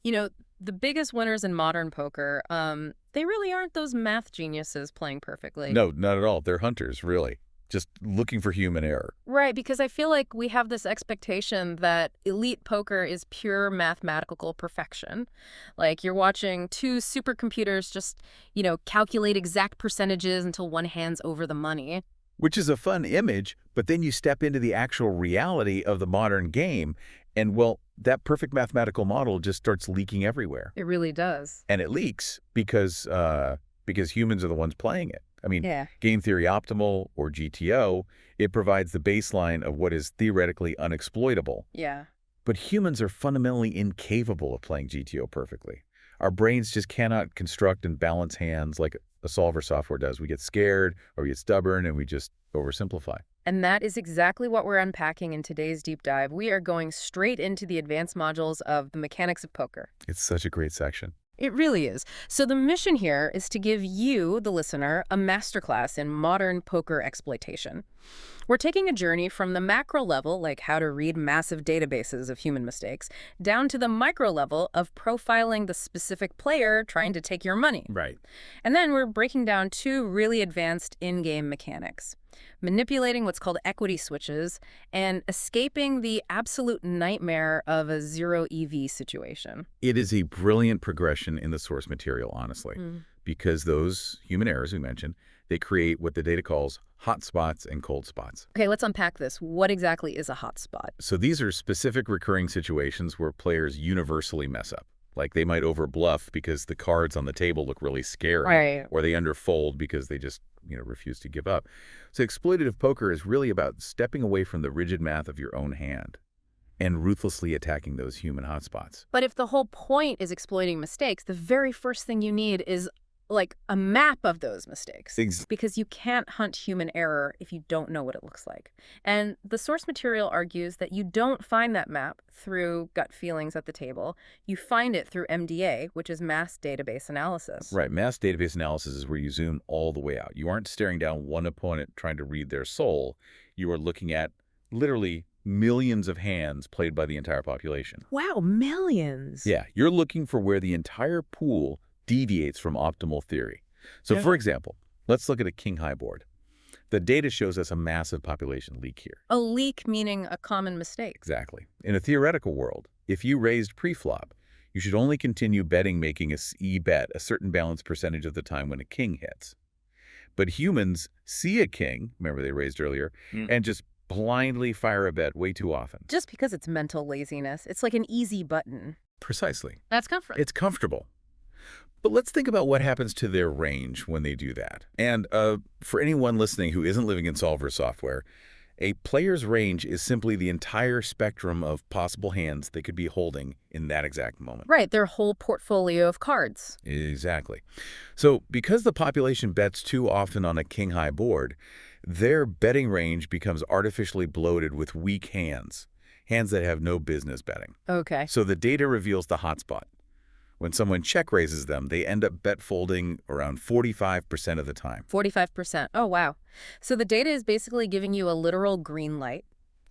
You know, the biggest winners in modern poker, they really aren't those math geniuses playing perfectly. No, not at all. They're hunters, really. Just looking for human error. Right, because I feel like we have this expectation that elite poker is pure mathematical perfection. Like you're watching two supercomputers just, calculate exact percentages until one hand's over the money. Which is a fun image, but then you step into the actual reality of the modern game, and, well, that perfect mathematical model just starts leaking everywhere. It really does. And it leaks because humans are the ones playing it. I mean, Yeah. Game Theory Optimal, or GTO, it provides the baseline of what is theoretically unexploitable. Yeah. But humans are fundamentally incapable of playing GTO perfectly. Our brains just cannot construct and balance hands like a solver software does. We get scared or we get stubborn and we just oversimplify. And that is exactly what we're unpacking in today's deep dive. We are going straight into the advanced modules of the mechanics of poker. It's such a great section. It really is. So the mission here is to give you, the listener, a masterclass in modern poker exploitation. We're taking a journey from the macro level, like how to read massive databases of human mistakes, down to the micro level of profiling the specific player trying to take your money. Right. And then we're breaking down two really advanced in-game mechanics: manipulating what's called equity switches and escaping the absolute nightmare of a zero EV situation. It is a brilliant progression in the source material, honestly, because those human errors we mentioned, they create what the data calls hot spots and cold spots. Okay, let's unpack this. What exactly is a hotspot? So these are specific recurring situations where players universally mess up. Like they might overbluff because the cards on the table look really scary, Right. or they underfold because they just, refuse to give up. So exploitative poker is really about stepping away from the rigid math of your own hand and ruthlessly attacking those human hotspots. But if the whole point is exploiting mistakes, the very first thing you need is like a map of those mistakes. Because you can't hunt human error if you don't know what it looks like. And the source material argues that you don't find that map through gut feelings at the table. You find it through MDA, which is mass database analysis. Right. Mass database analysis is where you zoom all the way out. You aren't staring down one opponent trying to read their soul. You are looking at literally millions of hands played by the entire population. Wow, millions. Yeah. You're looking for where the entire pool deviates from optimal theory. So, for example, let's look at a king-high board. The data shows us a massive population leak here. A leak meaning a common mistake. Exactly. In a theoretical world, if you raised pre-flop, you should only continue betting making a e-bet a certain balance percentage of the time when a king hits. But humans see a king, remember they raised earlier, and just blindly fire a bet way too often. Just because it's mental laziness. It's like an easy button. Precisely. That's comfort. It's comfortable. But let's think about what happens to their range when they do that. And for anyone listening who isn't living in solver software, a player's range is simply the entire spectrum of possible hands they could be holding in that exact moment. Right, their whole portfolio of cards. Exactly. So because the population bets too often on a king-high board, their betting range becomes artificially bloated with weak hands that have no business betting. Okay. So the data reveals the hotspot. When someone check raises them, they end up bet folding around 45% of the time. 45%. Oh, wow. So the data is basically giving you a literal green light.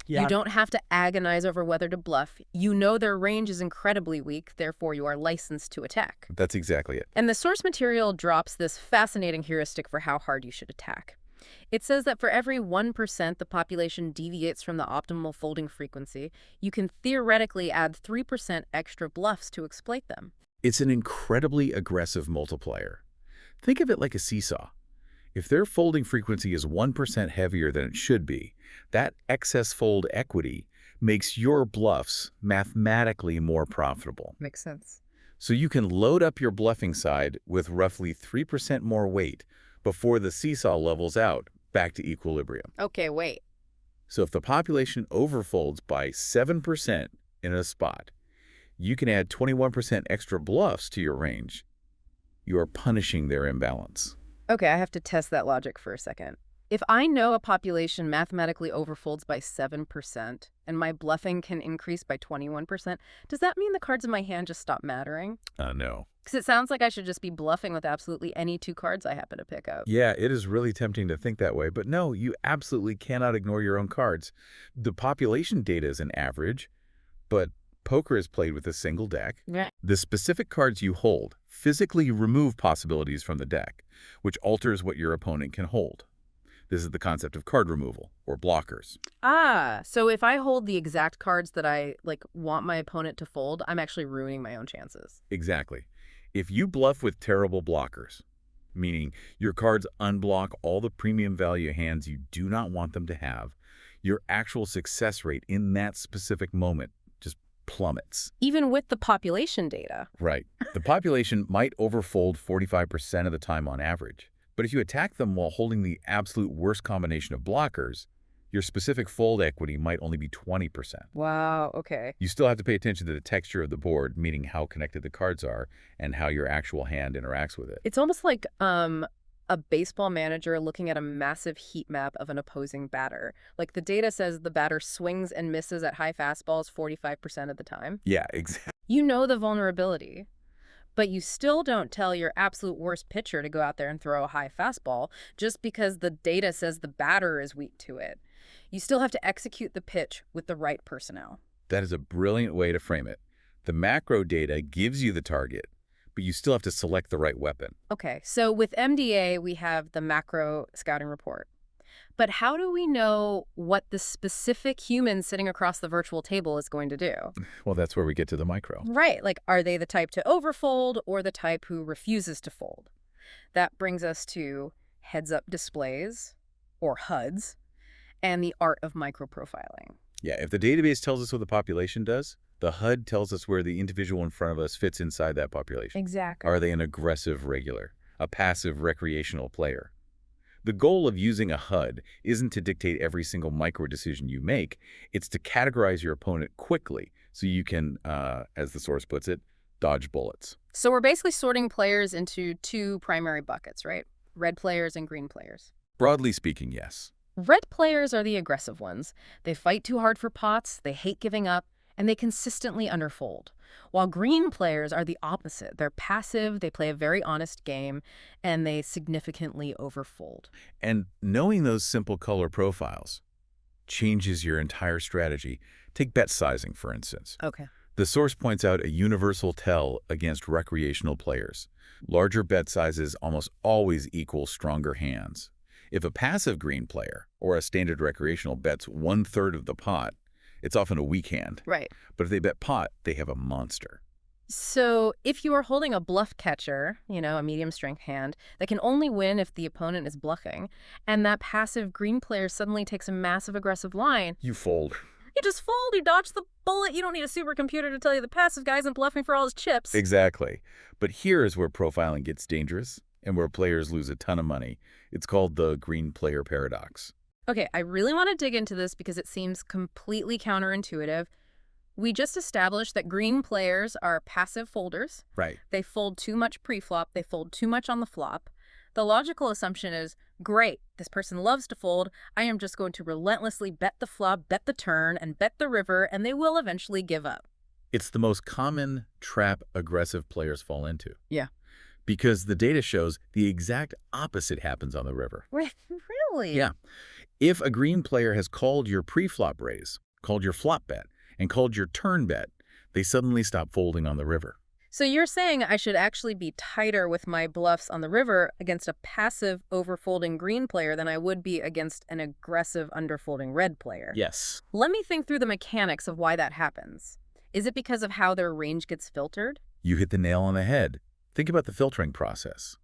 Yeah. You don't have to agonize over whether to bluff. You know their range is incredibly weak, therefore you are licensed to attack. That's exactly it. And the source material drops this fascinating heuristic for how hard you should attack. It says that for every 1% the population deviates from the optimal folding frequency, you can theoretically add 3% extra bluffs to exploit them. It's an incredibly aggressive multiplier. Think of it like a seesaw. If their folding frequency is 1% heavier than it should be, that excess fold equity makes your bluffs mathematically more profitable. Makes sense. So you can load up your bluffing side with roughly 3% more weight before the seesaw levels out back to equilibrium. Okay, wait. So if the population overfolds by 7% in a spot, you can add 21% extra bluffs to your range. You are punishing their imbalance. Okay, I have to test that logic for a second. If I know a population mathematically overfolds by 7% and my bluffing can increase by 21%, does that mean the cards in my hand just stop mattering? No. Because it sounds like I should just be bluffing with absolutely any two cards I happen to pick up. Yeah, it is really tempting to think that way, but no, you absolutely cannot ignore your own cards. The population data is an average, but Poker is played with a single deck. Yeah. The specific cards you hold physically remove possibilities from the deck, which alters what your opponent can hold. This is the concept of card removal, or blockers. Ah, so if I hold the exact cards that I, want my opponent to fold, I'm actually ruining my own chances. Exactly. If you bluff with terrible blockers, meaning your cards unblock all the premium value hands you do not want them to have, your actual success rate in that specific moment just plummets. Even with the population data. Right. The population might overfold 45% of the time on average. But if you attack them while holding the absolute worst combination of blockers, your specific fold equity might only be 20%. Wow, okay. You still have to pay attention to the texture of the board, meaning how connected the cards are and how your actual hand interacts with it. It's almost like a baseball manager looking at a massive heat map of an opposing batter. Like the data says the batter swings and misses at high fastballs 45% of the time. Yeah, exactly. You know the vulnerability, but you still don't tell your absolute worst pitcher to go out there and throw a high fastball just because the data says the batter is weak to it. You still have to execute the pitch with the right personnel. That is a brilliant way to frame it. The macro data gives you the target, but you still have to select the right weapon. Okay, so with MDA, we have the macro scouting report. But how do we know what the specific human sitting across the virtual table is going to do? Well, that's where we get to the micro. Right, like are they the type to overfold or the type who refuses to fold? That brings us to heads-up displays, or HUDs, and the art of microprofiling. Yeah, if the database tells us what the population does, the HUD tells us where the individual in front of us fits inside that population. Exactly. Are they an aggressive regular, a passive recreational player? The goal of using a HUD isn't to dictate every single micro decision you make. It's to categorize your opponent quickly so you can, as the source puts it, dodge bullets. So we're basically sorting players into two primary buckets, right? Red players and green players. Broadly speaking, yes. Red players are the aggressive ones. They fight too hard for pots, they hate giving up, and they consistently underfold. While green players are the opposite. They're passive, they play a very honest game, and they significantly overfold. And knowing those simple color profiles changes your entire strategy. Take bet sizing, for instance. Okay. The source points out a universal tell against recreational players. Larger bet sizes almost always equal stronger hands. If a passive green player or a standard recreational bets 1/3 of the pot, it's often a weak hand. Right. But if they bet pot, they have a monster. So if you are holding a bluff catcher, a medium strength hand, that can only win if the opponent is bluffing, and that passive green player suddenly takes a massive aggressive line, You fold. you just fold, you dodge the bullet. You don't need a supercomputer to tell you the passive guy isn't bluffing for all his chips. Exactly. But here is where profiling gets dangerous and where players lose a ton of money. It's called the green player paradox. Okay, I really want to dig into this because it seems completely counterintuitive. We just established that green players are passive folders. Right. They fold too much pre-flop. They fold too much on the flop. The logical assumption is, great, this person loves to fold. I am just going to relentlessly bet the flop, bet the turn, and bet the river, and they will eventually give up. It's the most common trap aggressive players fall into. Yeah. Because the data shows the exact opposite happens on the river. Really? Yeah. If a green player has called your pre-flop raise, called your flop bet, and called your turn bet, they suddenly stop folding on the river. So you're saying I should actually be tighter with my bluffs on the river against a passive overfolding green player than I would be against an aggressive underfolding red player. Yes. Let me think through the mechanics of why that happens. Is it because of how their range gets filtered? You hit the nail on the head. Think about the filtering process.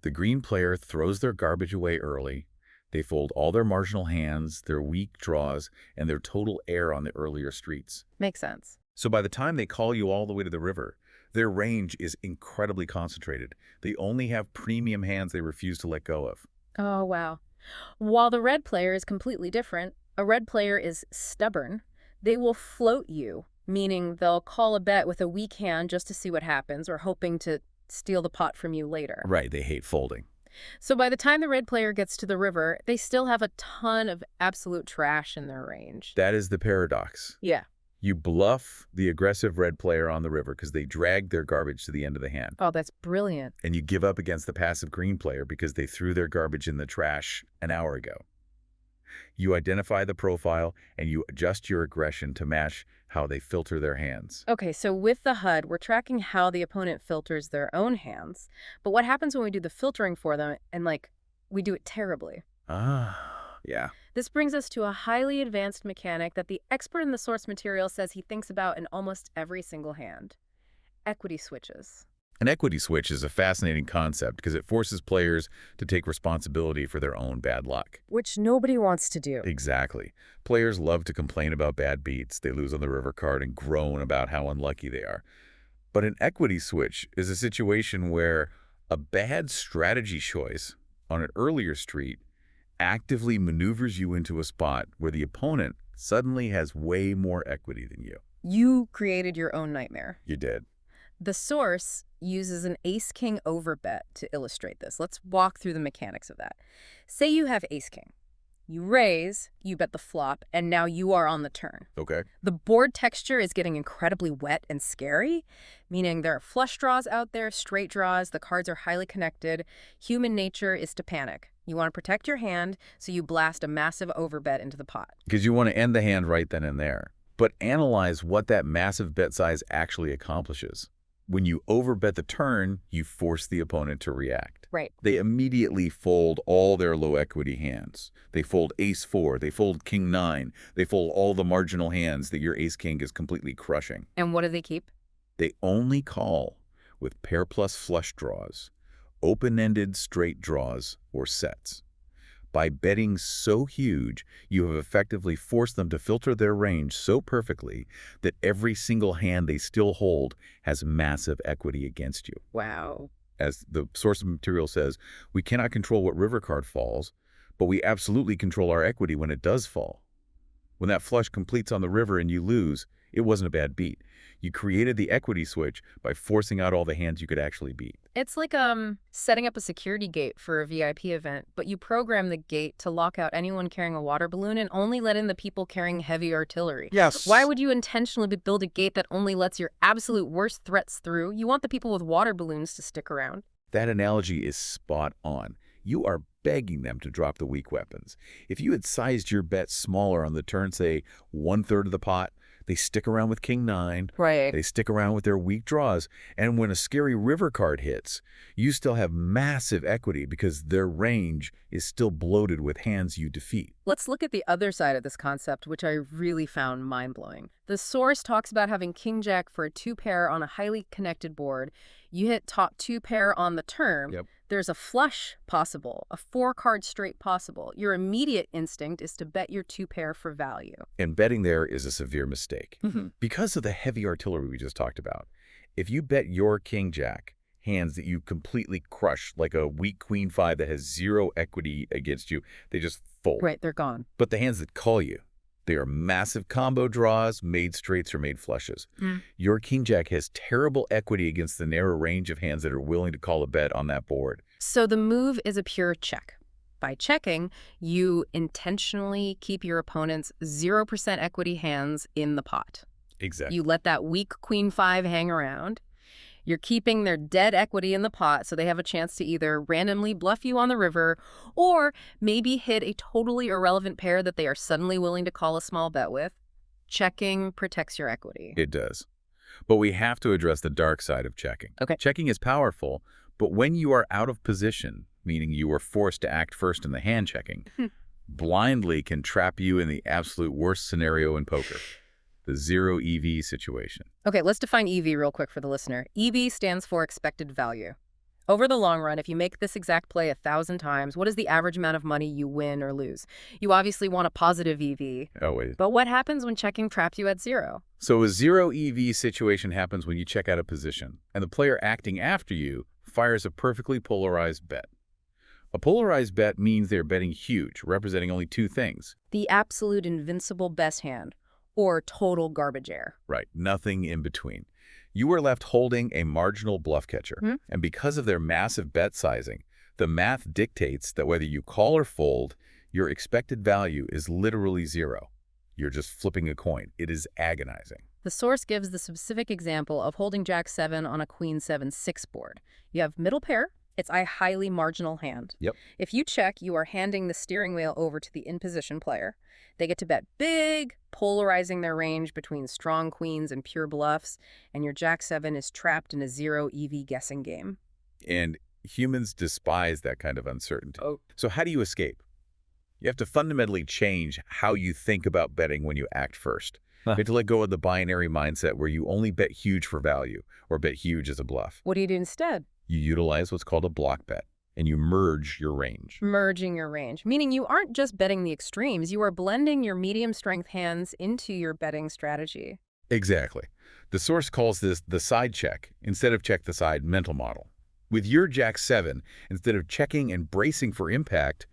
The green player throws their garbage away early. They fold all their marginal hands, their weak draws, and their total air on the earlier streets. Makes sense. So by the time they call you all the way to the river, their range is incredibly concentrated. They only have premium hands they refuse to let go of. Oh, wow. While the red player is completely different, a red player is stubborn. They will float you, meaning they'll call a bet with a weak hand just to see what happens or hoping to steal the pot from you later. Right, they hate folding. So by the time the red player gets to the river, they still have a ton of absolute trash in their range. That is the paradox. Yeah. You bluff the aggressive red player on the river because they drag their garbage to the end of the hand. Oh, that's brilliant. And you give up against the passive green player because they threw their garbage in the trash an hour ago. You identify the profile, and you adjust your aggression to match how they filter their hands. Okay, so with the HUD, we're tracking how the opponent filters their own hands. But what happens when we do the filtering for them and, we do it terribly? Ah, yeah. This brings us to a highly advanced mechanic that the expert in the source material says he thinks about in almost every single hand. Equity switches. An equity switch is a fascinating concept because it forces players to take responsibility for their own bad luck. Which nobody wants to do. Exactly. Players love to complain about bad beats they lose on the river card and groan about how unlucky they are. But an equity switch is a situation where a bad strategy choice on an earlier street actively maneuvers you into a spot where the opponent suddenly has way more equity than you. You created your own nightmare. You did. The source uses an ace-king overbet to illustrate this. Let's walk through the mechanics of that. Say you have ace-king. You raise, you bet the flop, and now you are on the turn. Okay. The board texture is getting incredibly wet and scary, meaning there are flush draws out there, straight draws, the cards are highly connected. Human nature is to panic. You want to protect your hand, so you blast a massive overbet into the pot. Because you want to end the hand right then and there. But analyze what that massive bet size actually accomplishes. When you overbet the turn, you force the opponent to react. Right. They immediately fold all their low equity hands. They fold ace-4, they fold king-9, they fold all the marginal hands that your ace-king is completely crushing. And what do they keep? They only call with pair plus flush draws, open-ended straight draws, or sets. By betting so huge, you have effectively forced them to filter their range so perfectly that every single hand they still hold has massive equity against you. Wow. As the source material says, we cannot control what river card falls, but we absolutely control our equity when it does fall. When that flush completes on the river and you lose, it wasn't a bad beat. You created the equity switch by forcing out all the hands you could actually beat. It's like setting up a security gate for a VIP event, but you program the gate to lock out anyone carrying a water balloon and only let in the people carrying heavy artillery. Yes. Why would you intentionally build a gate that only lets your absolute worst threats through? You want the people with water balloons to stick around. That analogy is spot on. You are begging them to drop the weak weapons. If you had sized your bet smaller on the turn, say 1/3 of the pot, they stick around with king-9. Right. They stick around with their weak draws. And when a scary river card hits, you still have massive equity because their range is still bloated with hands you defeat. Let's look at the other side of this concept, which I really found mind-blowing. The source talks about having king-jack for a 2-pair on a highly connected board. You hit top 2-pair on the turn. Yep. There's a flush possible, a 4-card straight possible. Your immediate instinct is to bet your 2-pair for value. And betting there is a severe mistake. Mm-hmm. Because of the heavy artillery we just talked about, if you bet your king-jack, hands that you completely crush, like a weak queen-5 that has 0 equity against you, they just fold. Right, they're gone. But the hands that call you, they are massive combo draws, made straights or made flushes. Your king-jack has terrible equity against the narrow range of hands that are willing to call a bet on that board. So the move is a pure check. By checking, you intentionally keep your opponent's 0% equity hands in the pot. Exactly. You let that weak queen-5 hang around. You're keeping their dead equity in the pot so they have a chance to either randomly bluff you on the river or maybe hit a totally irrelevant pair that they are suddenly willing to call a small bet with. Checking protects your equity. It does. But we have to address the dark side of checking. Okay. Checking is powerful, but when you are out of position, meaning you are forced to act first in the hand checking, blindly can trap you in the absolute worst scenario in poker. The 0 EV situation. Okay, let's define EV real quick for the listener. EV stands for expected value. Over the long run, if you make this exact play 1,000 times, what is the average amount of money you win or lose? You obviously want a positive EV. Always. But what happens when checking traps you at 0? So a 0 EV situation happens when you check out of position, and the player acting after you fires a perfectly polarized bet. A polarized bet means they're betting huge, representing only 2 things. The absolute invincible best hand, or total garbage air. Right, nothing in between. You are left holding a marginal bluff catcher, and because of their massive bet sizing, the math dictates that whether you call or fold, your expected value is literally 0. You're just flipping a coin. It is agonizing. The source gives the specific example of holding Jack 7 on a Queen 7-6 board. You have middle pair, It's a highly marginal hand. Yep. If you check, you are handing the steering wheel over to the in-position player. They get to bet big, polarizing their range between strong queens and pure bluffs, and your Jack-7 is trapped in a zero EV guessing game. And humans despise that kind of uncertainty. Oh. So how do you escape? You have to fundamentally change how you think about betting when you act first. You have to let go of the binary mindset where you only bet huge for value or bet huge as a bluff. What do you do instead? You utilize what's called a block bet, and you merge your range. Merging your range, meaning you aren't just betting the extremes, you are blending your medium-strength hands into your betting strategy. Exactly. The source calls this the side check instead of check the side mental model. With your Jack-7, instead of checking and bracing for impact,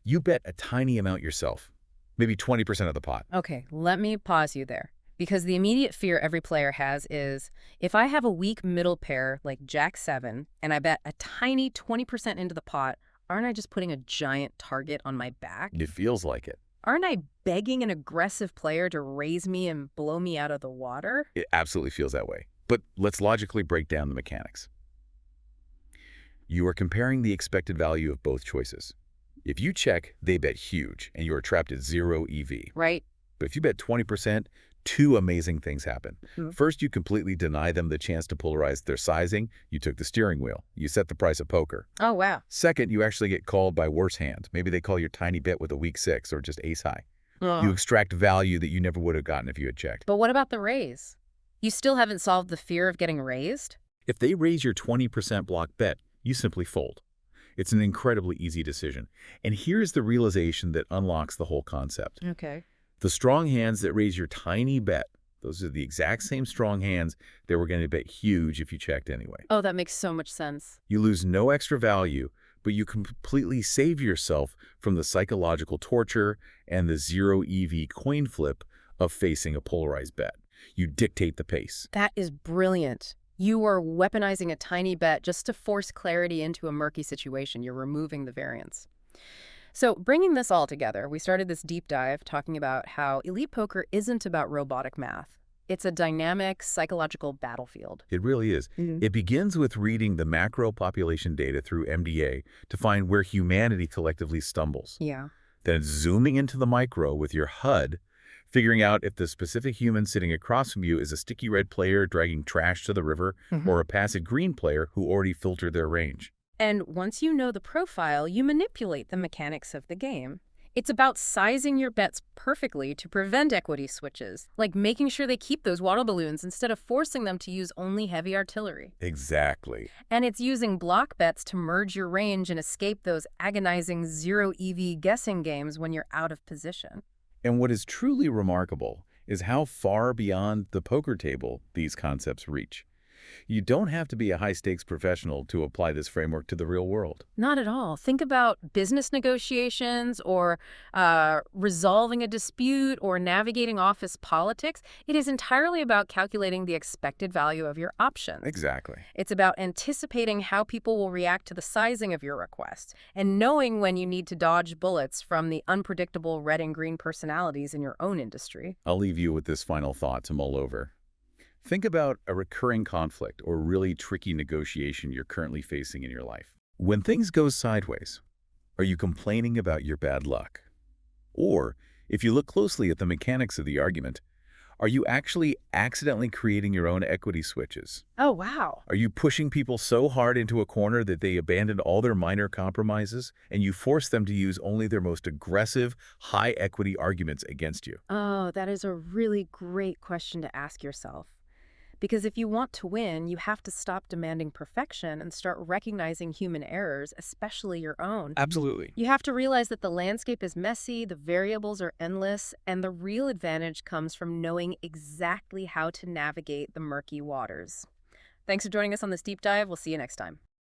you bet a tiny amount yourself, maybe 20% of the pot. Okay, let me pause you there. Because the immediate fear every player has is, if I have a weak middle pair like Jack-7 and I bet a tiny 20% into the pot, aren't I just putting a giant target on my back? It feels like it. Aren't I begging an aggressive player to raise me and blow me out of the water? It absolutely feels that way. But let's logically break down the mechanics. You are comparing the expected value of both choices. If you check, they bet huge, and you are trapped at zero EV. Right. But if you bet 20%, two amazing things happen. Hmm. First, you completely deny them the chance to polarize their sizing. You took the steering wheel. You set the price of poker. Oh, wow. Second, you actually get called by worse hands. Maybe they call your tiny bet with a weak 6 or just ace high. Ugh. You extract value that you never would have gotten if you had checked. But what about the raise? You still haven't solved the fear of getting raised? If they raise your 20% block bet, you simply fold. It's an incredibly easy decision. And here's the realization that unlocks the whole concept. Okay. The strong hands that raise your tiny bet, those are the exact same strong hands that were going to bet huge if you checked anyway. Oh, that makes so much sense. You lose no extra value, but you completely save yourself from the psychological torture and the zero EV coin flip of facing a polarized bet. You dictate the pace. That is brilliant. You are weaponizing a tiny bet just to force clarity into a murky situation. You're removing the variance. So bringing this all together, we started this deep dive talking about how elite poker isn't about robotic math. It's a dynamic psychological battlefield. It really is. It begins with reading the macro population data through MDA to find where humanity collectively stumbles. Yeah. Then it's zooming into the micro with your HUD, figuring out if the specific human sitting across from you is a sticky red player dragging trash to the river or a passive green player who already filtered their range. And once you know the profile, you manipulate the mechanics of the game. It's about sizing your bets perfectly to prevent equity switches, like making sure they keep those water balloons instead of forcing them to use only heavy artillery. Exactly. And it's using block bets to merge your range and escape those agonizing zero EV guessing games when you're out of position. And what is truly remarkable is how far beyond the poker table these concepts reach. You don't have to be a high-stakes professional to apply this framework to the real world. Not at all. Think about business negotiations or resolving a dispute or navigating office politics. It is entirely about calculating the expected value of your options. Exactly. It's about anticipating how people will react to the sizing of your request and knowing when you need to dodge bullets from the unpredictable red and green personalities in your own industry. I'll leave you with this final thought to mull over. Think about a recurring conflict or really tricky negotiation you're currently facing in your life. When things go sideways, are you complaining about your bad luck? Or, if you look closely at the mechanics of the argument, are you actually accidentally creating your own equity switches? Oh, wow. Are you pushing people so hard into a corner that they abandon all their minor compromises and you force them to use only their most aggressive, high-equity arguments against you? Oh, that is a really great question to ask yourself. Because if you want to win, you have to stop demanding perfection and start recognizing human errors, especially your own. Absolutely. You have to realize that the landscape is messy, the variables are endless, and the real advantage comes from knowing exactly how to navigate the murky waters. Thanks for joining us on this deep dive. We'll see you next time.